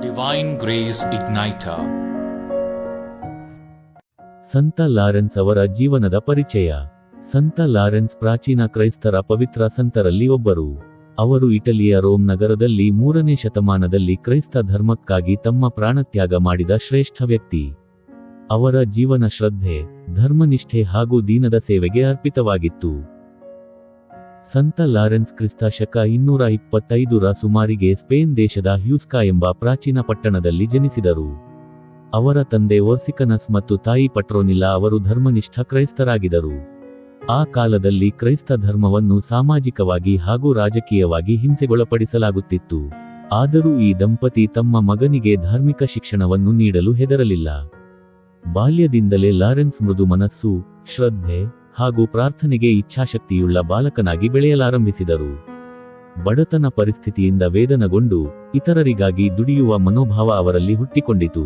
Divine Grace Igniter. ಸಂತ Lawrence ಅವರ ಜೀವನದ ಪರಿಚಯ. ಸಂತ ಲಾರೆನ್ಸ್ ಪ್ರಾಚೀನ ಕ್ರೈಸ್ತರ ಪವಿತ್ರ ಸಂತರಲ್ಲಿ ಒಬ್ಬರು. ಅವರು ಇಟಲಿಯ ರೋಮ್ ನಗರದಲ್ಲಿ 3ನೇ ಶತಮಾನದಲ್ಲಿ ಕ್ರೈಸ್ತ ಧರ್ಮಕ್ಕಾಗಿ ತಮ್ಮ ಪ್ರಾಣತ್ಯಾಗ ಮಾಡಿದ ಶ್ರೇಷ್ಠ ವ್ಯಕ್ತಿ. ಅವರ ಜೀವನ ಶ್ರದ್ಧೆ, ಧರ್ಮನಿಷ್ಠೆ ಹಾಗೂ ದೀನದ ಸೇವೆಗೆ ಅರ್ಪಿತವಾಗಿತ್ತು. ಸಂತ ಲಾರೆನ್ಸ್ ಕ್ರಿಸ್ತ ಶಕ 225ರ ಸುಮಾರಿಗೆ ಸ್ಪೇನ್ ದೇಶದ ಹ್ಯೂಸ್ಕಾ ಎಂಬ ಪ್ರಾಚೀನ ಪಟ್ಟಣದಲ್ಲಿ ಜನಿಸಿದರು. ಅವರ ತಂದೆ ಓರ್ಸಿಕನಸ್ ಮತ್ತು ತಾಯಿ ಪಟ್ರೋನಿಲ್ಲಾ ಅವರು ಧರ್ಮನಿಷ್ಠ ಕ್ರೈಸ್ತರಾಗಿದ್ದರು. ಆ ಕಾಲದಲ್ಲಿ ಕ್ರೈಸ್ತ ಧರ್ಮವನ್ನು ಸಾಮಾಜಿಕವಾಗಿ ಹಾಗೂ ರಾಜಕೀಯವಾಗಿ ಹಿಂಸೆಗೊಳಪಡಿಸಲಾಗುತ್ತಿತ್ತು. ಆದರೂ ಈ ದಂಪತಿ ತಮ್ಮ ಮಗನಿಗೆ ಧಾರ್ಮಿಕ ಶಿಕ್ಷಣವನ್ನು ನೀಡಲು ಹೆದರಲಿಲ್ಲ. ಬಾಲ್ಯದಿಂದಲೇ ಲಾರೆನ್ಸ್ ಮೃದು ಮನಸ್ಸು, ಶ್ರದ್ಧೆ ಹಾಗೂ ಪ್ರಾರ್ಥನೆಗೆ ಇಚ್ಛಾಶಕ್ತಿಯುಳ್ಳ ಬಾಲಕನಾಗಿ ಬೆಳೆಯಲಾರಂಭಿಸಿದರು. ಬಡತನ ಪರಿಸ್ಥಿತಿಯಿಂದ ವೇದನಗೊಂಡು ಇತರರಿಗಾಗಿ ದುಡಿಯುವ ಮನೋಭಾವ ಅವರಲ್ಲಿ ಹುಟ್ಟಿಕೊಂಡಿತು.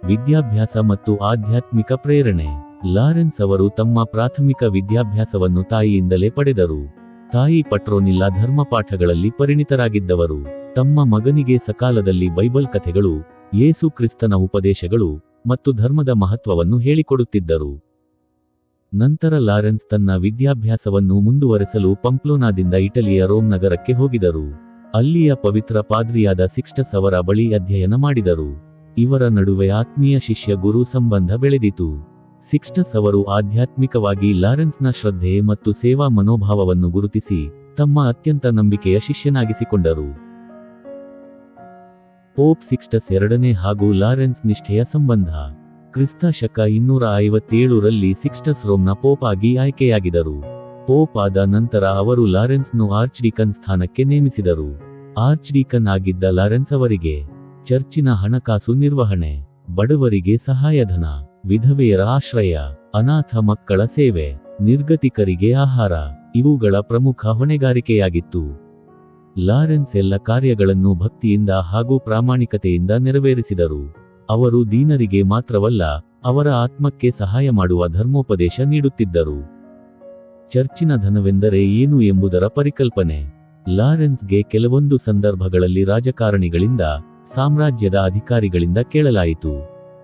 ವಿದ್ಯಾಭ್ಯಾಸ ಮತ್ತು ಆಧ್ಯಾತ್ಮಿಕ ಪ್ರೇರಣೆ. ಲಾರೆನ್ಸ್ ಅವರು ತಮ್ಮ ಪ್ರಾಥಮಿಕ ವಿದ್ಯಾಭ್ಯಾಸವನ್ನು ತಾಯಿಯಿಂದಲೇ ಪಡೆದರು. ತಾಯಿ ಪಟ್ರೋನಿಲ್ಲಾ ಧರ್ಮಪಾಠಗಳಲ್ಲಿ ಪರಿಣಿತರಾಗಿದ್ದವರು. ತಮ್ಮ ಮಗನಿಗೆ ಸಕಾಲದಲ್ಲಿ ಬೈಬಲ್ ಕಥೆಗಳು, ಯೇಸು ಕ್ರಿಸ್ತನ ಉಪದೇಶಗಳು ಮತ್ತು ಧರ್ಮದ ಮಹತ್ವವನ್ನು ಹೇಳಿಕೊಡುತ್ತಿದ್ದರು. ನಂತರ ಲಾರೆನ್ಸ್ ತನ್ನ ವಿದ್ಯಾಭ್ಯಾಸವನ್ನು ಮುಂದುವರೆಸಲು ಪಂಪ್ಲೋನಾದಿಂದ ಇಟಲಿಯ ರೋಮ್ ನಗರಕ್ಕೆ ಹೋಗಿದರು. ಅಲ್ಲಿಯ ಪವಿತ್ರ ಪಾದ್ರಿಯಾದ ಸಿಕ್ಸ್ಟಸ್ ಅವರ ಬಳಿ ಅಧ್ಯಯನ ಮಾಡಿದರು. ಇವರ ನಡುವೆ ಆತ್ಮೀಯ ಶಿಷ್ಯ ಗುರು ಸಂಬಂಧ ಬೆಳೆದಿತು. ಸಿಕ್ಸ್ಟಸ್ ಅವರು ಆಧ್ಯಾತ್ಮಿಕವಾಗಿ ಲಾರೆನ್ಸ್ನ ಶ್ರದ್ಧೆ ಮತ್ತು ಸೇವಾ ಮನೋಭಾವವನ್ನು ಗುರುತಿಸಿ ತಮ್ಮ ಅತ್ಯಂತ ನಂಬಿಕೆಯ ಶಿಷ್ಯನಾಗಿಸಿಕೊಂಡರು. ಪೋಪ್ ಸಿಕ್ಸ್ಟಸ್ ಎರಡನೇ ಹಾಗೂ ಲಾರೆನ್ಸ್ ನಿಷ್ಠೆಯ ಸಂಬಂಧ. ಕ್ರಿಸ್ತ ಶಕ 257ರಲ್ಲಿ ಸಿಕ್ಸ್ಟಸ್ ರೋಮ್ನ ಪೋಪ್ ಆಗಿ ಆಯ್ಕೆಯಾಗಿದ್ದರು. ಪೋಪ್ ಆದ ನಂತರ ಅವರು ಲಾರೆನ್ಸ್ನು ಆರ್ಚ್ ಡೀಕನ್ ಸ್ಥಾನಕ್ಕೆ ನೇಮಿಸಿದರು. ಆರ್ಚ್ ಡೀಕನ್ ಆಗಿದ್ದ ಲಾರೆನ್ಸ್ ಅವರಿಗೆ ಚರ್ಚಿನ ಹಣಕಾಸು ನಿರ್ವಹಣೆ, ಬಡವರಿಗೆ ಸಹಾಯಧನ, ವಿಧವೆಯರ ಆಶ್ರಯ, ಅನಾಥ ಮಕ್ಕಳ ಸೇವೆ, ನಿರ್ಗತಿಕರಿಗೆ ಆಹಾರ ಇವುಗಳ ಪ್ರಮುಖ ಹೊಣೆಗಾರಿಕೆಯಾಗಿತ್ತು. ಲಾರೆನ್ಸ್ ಎಲ್ಲ ಕಾರ್ಯಗಳನ್ನು ಭಕ್ತಿಯಿಂದ ಹಾಗೂ ಪ್ರಾಮಾಣಿಕತೆಯಿಂದ ನೆರವೇರಿಸಿದರು. ಅವರು ದೀನರಿಗೆ ಮಾತ್ರವಲ್ಲ, ಅವರ ಆತ್ಮಕ್ಕೆ ಸಹಾಯ ಮಾಡುವ ಧರ್ಮೋಪದೇಶ ನೀಡುತ್ತಿದ್ದರು. ಚರ್ಚಿನ ಧನವೆಂದರೆ ಏನು ಎಂಬುದರ ಪರಿಕಲ್ಪನೆ. ಲಾರೆನ್ಸ್ಗೆ ಕೆಲವೊಂದು ಸಂದರ್ಭಗಳಲ್ಲಿ ರಾಜಕಾರಣಿಗಳಿಂದ, ಸಾಮ್ರಾಜ್ಯದ ಅಧಿಕಾರಿಗಳಿಂದ ಕೇಳಲಾಯಿತು,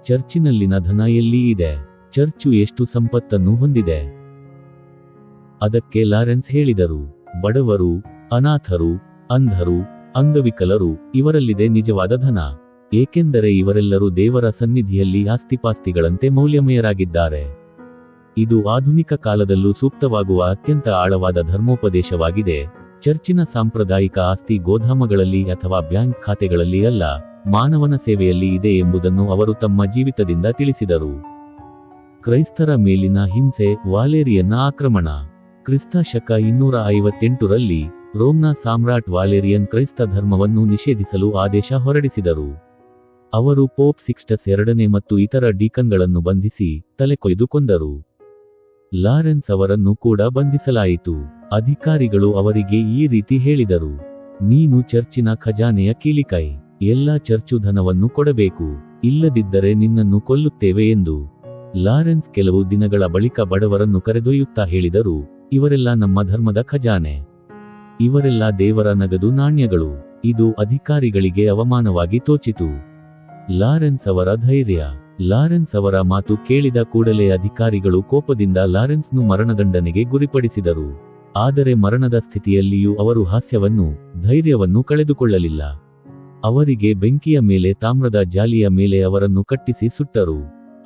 ಚರ್ಚಿನಲ್ಲಿನ ಧನ ಎಲ್ಲಿ ಇದೆ? ಚರ್ಚು ಎಷ್ಟು ಸಂಪತ್ತನ್ನು ಹೊಂದಿದೆ? ಅದಕ್ಕೆ ಲಾರೆನ್ಸ್ ಹೇಳಿದರು, ಬಡವರು, ಅನಾಥರು, ಅಂಧರು, ಅಂಗವಿಕಲರು ಇವರಲ್ಲಿದೆ ನಿಜವಾದ ಧನ. ಏಕೆಂದರೆ ಇವರೆಲ್ಲರೂ ದೇವರ ಸನ್ನಿಧಿಯಲ್ಲಿ ಆಸ್ತಿಪಾಸ್ತಿಗಳಂತೆ ಮೌಲ್ಯಮಯರಾಗಿದ್ದಾರೆ. ಇದು ಆಧುನಿಕ ಕಾಲದಲ್ಲೂ ಸೂಕ್ತವಾಗುವ ಅತ್ಯಂತ ಆಳವಾದ ಧರ್ಮೋಪದೇಶವಾಗಿದೆ. ಚರ್ಚಿನ ಸಾಂಪ್ರದಾಯಿಕ ಆಸ್ತಿ ಗೋಧಾಮಗಳಲ್ಲಿ ಅಥವಾ ಬ್ಯಾಂಕ್ ಖಾತೆಗಳಲ್ಲಿ ಅಲ್ಲ, ಮಾನವನ ಸೇವೆಯಲ್ಲಿ ಇದೆ ಎಂಬುದನ್ನು ಅವರು ತಮ್ಮ ಜೀವಿತದಿಂದ ತಿಳಿಸಿದರು. ಕ್ರೈಸ್ತರ ಮೇಲಿನ ಹಿಂಸೆ. ವಾಲೇರಿಯನ್ನ ಆಕ್ರಮಣ. ಕ್ರಿಸ್ತ ಶಕ 258ರಲ್ಲಿ ರೋಮ್ನ ಸಾಮ್ರಾಟ್ ವಾಲೇರಿಯನ್ ಕ್ರೈಸ್ತ ಧರ್ಮವನ್ನು ನಿಷೇಧಿಸಲು ಆದೇಶ ಹೊರಡಿಸಿದರು. ಅವರು ಪೋಪ್ ಸಿಕ್ಸ್ಟಸ್ ಎರಡನೇ ಮತ್ತು ಇತರ ಡೀಕನ್ಗಳನ್ನು ಬಂಧಿಸಿ ತಲೆಕೊಯ್ದು ಕೊಂದರು. ಲಾರೆನ್ಸ್ ಅವರನ್ನು ಕೂಡ ಬಂಧಿಸಲಾಯಿತು. ಅಧಿಕಾರಿಗಳು ಅವರಿಗೆ ಈ ರೀತಿ ಹೇಳಿದರು, ನೀನು ಚರ್ಚಿನ ಖಜಾನೆಯ ಕೀಲಿಕೈ, ಎಲ್ಲ ಚರ್ಚು ಧನವನ್ನು ಕೊಡಬೇಕು, ಇಲ್ಲದಿದ್ದರೆ ನಿನ್ನನ್ನು ಕೊಲ್ಲುತ್ತೇವೆ ಎಂದು. ಲಾರೆನ್ಸ್ ಕೆಲವು ದಿನಗಳ ಬಳಿಕ ಬಡವರನ್ನು ಕರೆದೊಯ್ಯುತ್ತಾ ಹೇಳಿದರು, ಇವರೆಲ್ಲ ನಮ್ಮ ಧರ್ಮದ ಖಜಾನೆ, ಇವರೆಲ್ಲ ದೇವರ ನಗದು ನಾಣ್ಯಗಳು. ಇದು ಅಧಿಕಾರಿಗಳಿಗೆ ಅವಮಾನವಾಗಿ ತೋಚಿತು. ಲಾರೆನ್ಸ್ ಅವರ ಧೈರ್ಯ. ಲಾರೆನ್ಸ್ ಅವರ ಮಾತು ಕೇಳಿದ ಕೂಡಲೇ ಅಧಿಕಾರಿಗಳು ಕೋಪದಿಂದ ಲಾರೆನ್ಸ್ನು ಮರಣದಂಡನೆಗೆ ಗುರಿಪಡಿಸಿದರು. ಆದರೆ ಮರಣದ ಸ್ಥಿತಿಯಲ್ಲಿಯೂ ಅವರು ಹಾಸ್ಯವನ್ನು, ಧೈರ್ಯವನ್ನು ಕಳೆದುಕೊಳ್ಳಲಿಲ್ಲ. ಅವರಿಗೆ ಬೆಂಕಿಯ ಮೇಲೆ ತಾಮ್ರದ ಜಾಲಿಯ ಮೇಲೆ ಅವರನ್ನು ಕಟ್ಟಿಸಿ ಸುಟ್ಟರು.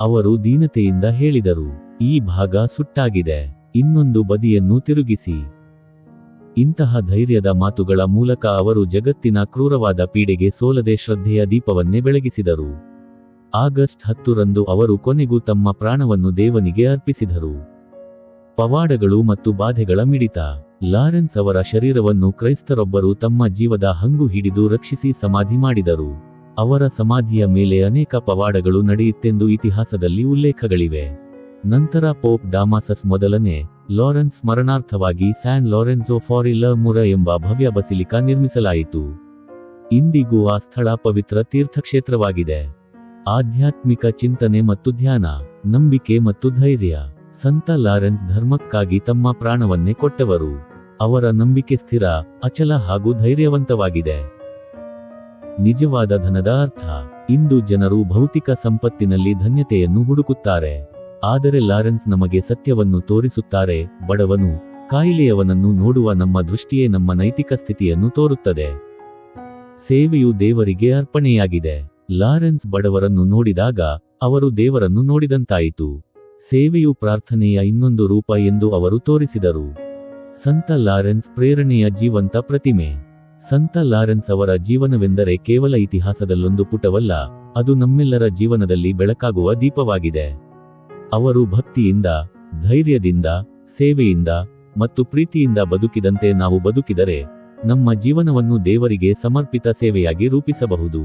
ಅವರು ದೀನತೆಯಿಂದ ಹೇಳಿದರು, ಈ ಭಾಗ ಸುಟ್ಟಾಗಿದೆ, ಇನ್ನೊಂದು ಬದಿಯನ್ನು ತಿರುಗಿಸಿ. ಇಂತಹ ಧೈರ್ಯದ ಮಾತುಗಳ ಮೂಲಕ ಅವರು ಜಗತ್ತಿನ ಕ್ರೂರವಾದ ಪೀಡೆಗೆ ಸೋಲದೆ ಶ್ರದ್ಧೆಯ ದೀಪವನ್ನೇ ಬೆಳಗಿಸಿದರು. ಆಗಸ್ಟ್ 10ರಂದು ಅವರು ಕೊನೆಗೂ ತಮ್ಮ ಪ್ರಾಣವನ್ನು ದೇವನಿಗೆ ಅರ್ಪಿಸಿದರು. ಪವಾಡಗಳು ಮತ್ತು ಬಾಧೆಗಳ ಮಿಡಿತ. ಲಾರೆನ್ಸ್ ಅವರ ಶರೀರವನ್ನು ಕ್ರೈಸ್ತರೊಬ್ಬರು ತಮ್ಮ ಜೀವದ ಹಂಗು ಹಿಡಿದು ರಕ್ಷಿಸಿ ಸಮಾಧಿ ಮಾಡಿದರು. ಅವರ ಸಮಾಧಿಯ ಮೇಲೆ ಅನೇಕ ಪವಾಡಗಳು ನಡೆಯುತ್ತೆಂದು ಇತಿಹಾಸದಲ್ಲಿ ಉಲ್ಲೇಖಗಳಿವೆ. ನಂತರ ಪೋಪ್ ಡಾಮಾಸಸ್ ಮೊದಲನೇ ಲಾರೆನ್ಸ್ ಸ್ಮರಣಾರ್ಥವಾಗಿ ಸ್ಯಾನ್ ಲಾರೆನ್ಜೋ ಫಾರ್ ಲ ಮುರ ಎಂಬ ಭವ್ಯ ಬಸಿಲಿಕಾ ನಿರ್ಮಿಸಲಾಯಿತು. ಇಂದಿಗೂ ಆ ಸ್ಥಳ ಪವಿತ್ರ ತೀರ್ಥಕ್ಷೇತ್ರವಾಗಿದೆ. ಆಧ್ಯಾತ್ಮಿಕ ಚಿಂತನೆ ಮತ್ತು ಧ್ಯಾನ. ನಂಬಿಕೆ ಮತ್ತು ಧೈರ್ಯ. ಸಂತ ಲಾರೆನ್ಸ್ ಧರ್ಮಕ್ಕಾಗಿ ತಮ್ಮ ಪ್ರಾಣವನ್ನೇ ಕೊಟ್ಟವರು. ಅವರ ನಂಬಿಕೆ ಸ್ಥಿರ, ಅಚಲ ಹಾಗೂ ಧೈರ್ಯವಂತವಾಗಿದೆ. ನಿಜವಾದ ಧನದ ಅರ್ಥ. ಇಂದು ಜನರು ಭೌತಿಕ ಸಂಪತ್ತಿನಲ್ಲಿ ಧನ್ಯತೆಯನ್ನು ಹುಡುಕುತ್ತಾರೆ. ಆದರೆ ಲಾರೆನ್ಸ್ ನಮಗೆ ಸತ್ಯವನ್ನು ತೋರಿಸುತ್ತಾರೆ. ಬಡವನು, ಕಾಯಿಲೆಯವನನ್ನು ನೋಡುವ ನಮ್ಮ ದೃಷ್ಟಿಯೇ ನಮ್ಮ ನೈತಿಕ ಸ್ಥಿತಿಯನ್ನು ತೋರುತ್ತದೆ. ಸೇವೆಯು ದೇವರಿಗೆ ಅರ್ಪಣೆಯಾಗಿದೆ. ಲಾರೆನ್ಸ್ ಬಡವರನ್ನು ನೋಡಿದಾಗ ಅವರು ದೇವರನ್ನು ನೋಡಿದಂತಾಯಿತು. ಸೇವೆಯು ಪ್ರಾರ್ಥನೆಯ ಇನ್ನೊಂದು ರೂಪ ಎಂದು ಅವರು ತೋರಿಸಿದರು. ಸಂತ ಲಾರೆನ್ಸ್ ಪ್ರೇರಣೆಯ ಜೀವಂತ ಪ್ರತಿಮೆ. ಸಂತ ಲಾರೆನ್ಸ್ ಅವರ ಜೀವನವೆಂದರೆ ಕೇವಲ ಇತಿಹಾಸದಲ್ಲೊಂದು ಪುಟವಲ್ಲ, ಅದು ನಮ್ಮೆಲ್ಲರ ಜೀವನದಲ್ಲಿ ಬೆಳಕಾಗುವ ದೀಪವಾಗಿದೆ. ಅವರು ಭಕ್ತಿಯಿಂದ, ಧೈರ್ಯದಿಂದ, ಸೇವೆಯಿಂದ ಮತ್ತು ಪ್ರೀತಿಯಿಂದ ಬದುಕಿದಂತೆ ನಾವು ಬದುಕಿದರೆ ನಮ್ಮ ಜೀವನವನ್ನು ದೇವರಿಗೆ ಸಮರ್ಪಿತ ಸೇವೆಯಾಗಿ ರೂಪಿಸಬಹುದು.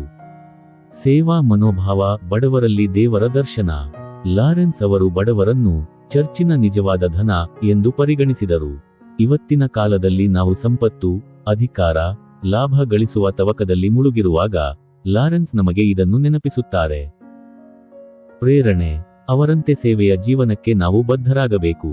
ಸೇವಾ ಮನೋಭಾವ, ಬಡವರಲ್ಲಿ ದೇವರ ದರ್ಶನ. ಲಾರೆನ್ಸ್ ಅವರು ಬಡವರನ್ನು ಚರ್ಚಿನ ನಿಜವಾದ ಧನ ಎಂದು ಪರಿಗಣಿಸಿದರು. ಇವತ್ತಿನ ಕಾಲದಲ್ಲಿ ನಾವು ಸಂಪತ್ತು, ಅಧಿಕಾರ, ಲಾಭ ಗಳಿಸುವ ತವಕದಲ್ಲಿ ಮುಳುಗಿರುವಾಗ ಲಾರೆನ್ಸ್ ನಮಗೆ ಇದನ್ನು ನೆನಪಿಸುತ್ತಾರೆ. ಪ್ರೇರಣೆ. ಅವರಂತೆ ಸೇವೆಯ ಜೀವನಕ್ಕೆ ನಾವು ಬದ್ಧರಾಗಬೇಕು.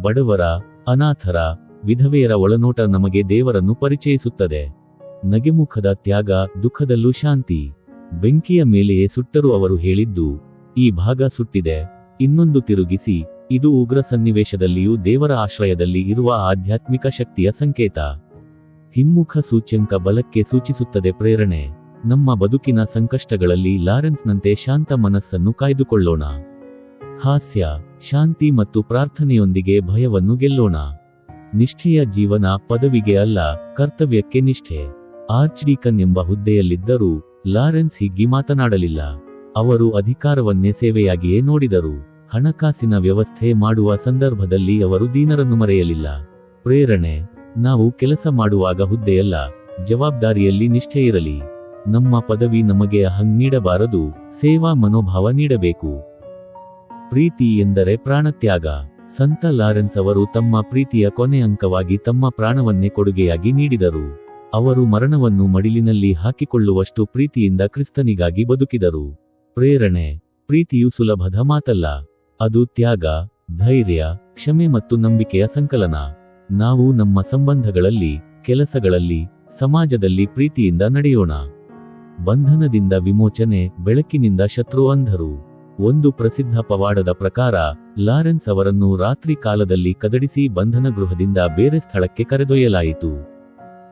ಬಡವರ, ಅನಾಥರ, ವಿಧವೆಯರ ಒಳನೋಟ ನಮಗೆ ದೇವರನ್ನು ಪರಿಚಯಿಸುತ್ತದೆ. ನಗೆಮುಖದ ತ್ಯಾಗ, ದುಃಖದಲ್ಲೂ ಶಾಂತಿ. ಬೆಂಕಿಯ ಮೇಲೆಯೇ ಸುಟ್ಟರು ಅವರು ಹೇಳಿದ್ದು, ಈ ಭಾಗ ಸುಟ್ಟಿದೆ, ಇನ್ನೊಂದು ತಿರುಗಿಸಿ. ಇದು ಉಗ್ರ ಸನ್ನಿವೇಶದಲ್ಲಿಯೂ ದೇವರ ಆಶ್ರಯದಲ್ಲಿ ಇರುವ ಆಧ್ಯಾತ್ಮಿಕ ಶಕ್ತಿಯ ಸಂಕೇತ. ಹಿಮ್ಮುಖ ಸೂಚ್ಯಂಕ ಬಲಕ್ಕೆ ಸೂಚಿಸುತ್ತದೆ ಪ್ರೇರಣೆ. ನಮ್ಮ ಬದುಕಿನ ಸಂಕಷ್ಟಗಳಲ್ಲಿ ಲಾರೆನ್ಸ್ನಂತೆ ಶಾಂತ ಮನಸ್ಸನ್ನು ಕಾಯ್ದುಕೊಳ್ಳೋಣ. ಹಾಸ್ಯ, ಶಾಂತಿ ಮತ್ತು ಪ್ರಾರ್ಥನೆಯೊಂದಿಗೆ ಭಯವನ್ನು ಗೆಲ್ಲೋಣ. ನಿಷ್ಠೆಯ ಜೀವನ ಪದವಿಗೆ ಅಲ್ಲ, ಕರ್ತವ್ಯಕ್ಕೆ ನಿಷ್ಠೆ. ಆರ್ಚ್ಡೀಕನ್ ಎಂಬ ಹುದ್ದೆಯಲ್ಲಿದ್ದರೂ ಲಾರೆನ್ಸ್ ಹೀಗೆ ಮಾತನಾಡಲಿಲ್ಲ. ಅವರು ಅಧಿಕಾರವನ್ನೇ ಸೇವೆಯಾಗಿಯೇ ನೋಡಿದರು. ಹಣಕಾಸಿನ ವ್ಯವಸ್ಥೆ ಮಾಡುವ ಸಂದರ್ಭದಲ್ಲಿ ಅವರು ದೀನರನ್ನು ಮರೆಯಲಿಲ್ಲ. ಪ್ರೇರಣೆ. ನಾವು ಕೆಲಸ ಮಾಡುವಾಗ ಹುದ್ದೆಯಲ್ಲ, ಜವಾಬ್ದಾರಿಯಲ್ಲಿ ನಿಷ್ಠೆ ಇರಲಿ. ನಮ್ಮ ಪದವಿ ನಮಗೆ ಅಹಂ ನೀಡಬಾರದು, ಸೇವಾ ಮನೋಭಾವ ನೀಡಬೇಕು. ಪ್ರೀತಿ ಎಂದರೆ ಪ್ರಾಣತ್ಯಾಗ. ಸಂತ ಲಾರೆನ್ಸ್ ಅವರು ತಮ್ಮ ಪ್ರೀತಿಯ ಕೊನೆ ಅಂಕವಾಗಿ ತಮ್ಮ ಪ್ರಾಣವನ್ನೇ ಕೊಡುಗೆಯಾಗಿ ನೀಡಿದರು. ಅವರು ಮರಣವನ್ನು ಮಡಿಲಿನಲ್ಲಿ ಹಾಕಿಕೊಳ್ಳುವಷ್ಟು ಪ್ರೀತಿಯಿಂದ ಕ್ರಿಸ್ತನಿಗಾಗಿ ಬದುಕಿದರು. ಪ್ರೇರಣೆ. ಪ್ರೀತಿಯು ಸುಲಭದ ಮಾತಲ್ಲ, ಅದು ತ್ಯಾಗ, ಧೈರ್ಯ, ಕ್ಷಮೆ ಮತ್ತು ನಂಬಿಕೆಯ ಸಂಕಲನ. ನಾವು ನಮ್ಮ ಸಂಬಂಧಗಳಲ್ಲಿ, ಕೆಲಸಗಳಲ್ಲಿ, ಸಮಾಜದಲ್ಲಿ ಪ್ರೀತಿಯಿಂದ ನಡೆಯೋಣ. ಬಂಧನದಿಂದ ವಿಮೋಚನೆ, ಬೆಳಕಿನಿಂದ ಶತ್ರು ಅಂಧರು. ಒಂದು ಪ್ರಸಿದ್ಧ ಪವಾಡದ ಪ್ರಕಾರ ಲಾರೆನ್ಸ್ ಅವರನ್ನು ರಾತ್ರಿ ಕಾಲದಲ್ಲಿ ಕದಡಿಸಿ ಬಂಧನ ಗೃಹದಿಂದ ಬೇರೆ ಸ್ಥಳಕ್ಕೆ ಕರೆದೊಯ್ಯಲಾಯಿತು.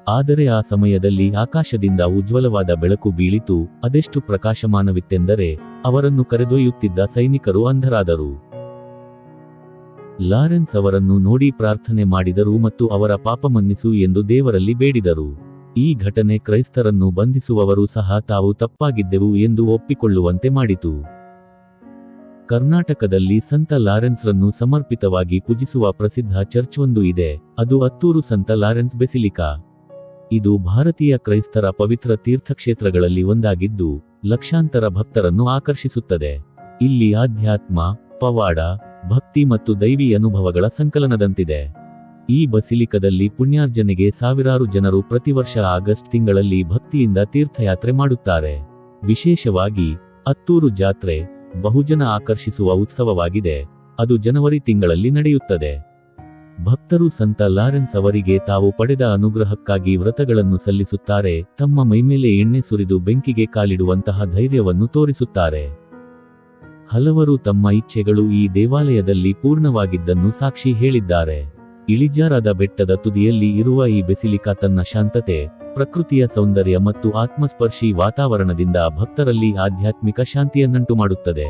ಆದರೆ ಆ ಸಮಯದಲ್ಲಿ ಆಕಾಶದಿಂದ ಉಜ್ವಲವಾದ ಬೆಳಕು ಬೀಳಿತು. ಅದೆಷ್ಟು ಪ್ರಕಾಶಮಾನವಿತ್ತೆಂದರೆ ಅವರನ್ನು ಕರೆದೊಯ್ಯುತ್ತಿದ್ದ ಸೈನಿಕರು ಅಂಧರಾದರು. ಲಾರೆನ್ಸ್ ಅವರನ್ನು ನೋಡಿ ಪ್ರಾರ್ಥನೆ ಮಾಡಿದರು ಮತ್ತು ಅವರ ಪಾಪ ಮನ್ನಿಸು ಎಂದು ದೇವರಲ್ಲಿ ಬೇಡಿದರು. ಈ ಘಟನೆ ಕ್ರೈಸ್ತರನ್ನು ಬಂಧಿಸುವವರು ಸಹ ತಾವು ತಪ್ಪಾಗಿದ್ದೆವು ಎಂದು ಒಪ್ಪಿಕೊಳ್ಳುವಂತೆ ಮಾಡಿತು. ಕರ್ನಾಟಕದಲ್ಲಿ ಸಂತ ಲಾರೆನ್ಸ್ರನ್ನು ಸಮರ್ಪಿತವಾಗಿ ಪೂಜಿಸುವ ಪ್ರಸಿದ್ಧ ಚರ್ಚ್ ಒಂದು ಇದೆ. ಅದು ಅತ್ತೂರು ಸಂತ ಲಾರೆನ್ಸ್ ಬೆಸಿಲಿಕಾ. ಇದು ಭಾರತೀಯ ಕ್ರೈಸ್ತರ ಪವಿತ್ರ ತೀರ್ಥಕ್ಷೇತ್ರಗಳಲ್ಲಿ ಒಂದಾಗಿದ್ದು ಲಕ್ಷಾಂತರ ಭಕ್ತರನ್ನು ಆಕರ್ಷಿಸುತ್ತದೆ. ಇಲ್ಲಿ ಆಧ್ಯಾತ್ಮ, ಪವಾಡ, ಭಕ್ತಿ ಮತ್ತು ದೈವಿ ಅನುಭವಗಳ ಸಂಕಲನದಂತಿದೆ. ಈ ಬಸಿಲಿಕದಲ್ಲಿ ಪುಣ್ಯಾರ್ಜನೆಗೆ ಸಾವಿರಾರು ಜನರು ಪ್ರತಿವರ್ಷ ಆಗಸ್ಟ್ ತಿಂಗಳಲ್ಲಿ ಭಕ್ತಿಯಿಂದ ತೀರ್ಥಯಾತ್ರೆ ಮಾಡುತ್ತಾರೆ. ವಿಶೇಷವಾಗಿ ಅತ್ತೂರು ಜಾತ್ರೆ ಬಹುಜನ ಆಕರ್ಷಿಸುವ ಉತ್ಸವವಾಗಿದೆ. ಅದು ಜನವರಿ ತಿಂಗಳಲ್ಲಿ ನಡೆಯುತ್ತದೆ. ಭಕ್ತರು ಸಂತ ಲಾರೆನ್ಸ್ ಅವರಿಗೆ ತಾವು ಪಡೆದ ಅನುಗ್ರಹಕ್ಕಾಗಿ ವ್ರತಗಳನ್ನು ಸಲ್ಲಿಸುತ್ತಾರೆ. ತಮ್ಮ ಮೈಮೇಲೆ ಎಣ್ಣೆ ಸುರಿದು ಬೆಂಕಿಗೆ ಕಾಲಿಡುವಂತಹ ಧೈರ್ಯವನ್ನು ತೋರಿಸುತ್ತಾರೆ. ಹಲವರು ತಮ್ಮ ಇಚ್ಛೆಗಳು ಈ ದೇವಾಲಯದಲ್ಲಿ ಪೂರ್ಣವಾಗಿದ್ದನ್ನು ಸಾಕ್ಷಿ ಹೇಳಿದ್ದಾರೆ. ಇಳಿಜಾರಾದ ಬೆಟ್ಟದ ತುದಿಯಲ್ಲಿ ಇರುವ ಈ ಬೆಸಿಲಿಕಾ ತನ್ನ ಶಾಂತತೆ, ಪ್ರಕೃತಿಯ ಸೌಂದರ್ಯ ಮತ್ತು ಆತ್ಮಸ್ಪರ್ಶಿ ವಾತಾವರಣದಿಂದ ಭಕ್ತರಲ್ಲಿ ಆಧ್ಯಾತ್ಮಿಕ ಶಾಂತಿಯನ್ನುಂಟು ಮಾಡುತ್ತದೆ.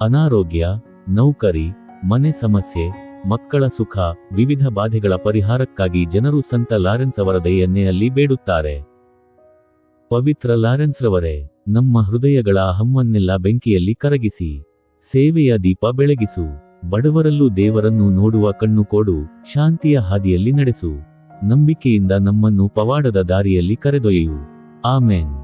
ಅನಾರೋಗ್ಯ, ನೌಕರಿ, ಮನೆ ಸಮಸ್ಯೆ, ಮಕ್ಕಳ ಸುಖ, ವಿವಿಧ ಬಾಧೆಗಳ ಪರಿಹಾರಕ್ಕಾಗಿ ಜನರು ಸಂತ ಲಾರೆನ್ಸ್ ಅವರ ದಯೆಯನ್ನೇ ಅಲ್ಲಿ ಬೇಡುತ್ತಾರೆ. ಪವಿತ್ರ ಲಾರೆನ್ಸ್ ರವರೇ, ನಮ್ಮ ಹೃದಯಗಳ ಅಹಂವನ್ನೆಲ್ಲ ಬೆಂಕಿಯಲ್ಲಿ ಕರಗಿಸಿ ಸೇವೆಯ ದೀಪ ಬೆಳಗಿಸು. ಬಡವರಲ್ಲೂ ದೇವರನ್ನು ನೋಡುವ ಕಣ್ಣು ಕೊಡು. ಶಾಂತಿಯ ಹಾದಿಯಲ್ಲಿ ನಡೆಸು. ನಂಬಿಕೆಯಿಂದ ನಮ್ಮನ್ನು ಪವಾಡದ ದಾರಿಯಲ್ಲಿ ಕರೆದೊಯ್ಯು. ಆಮೆನ್.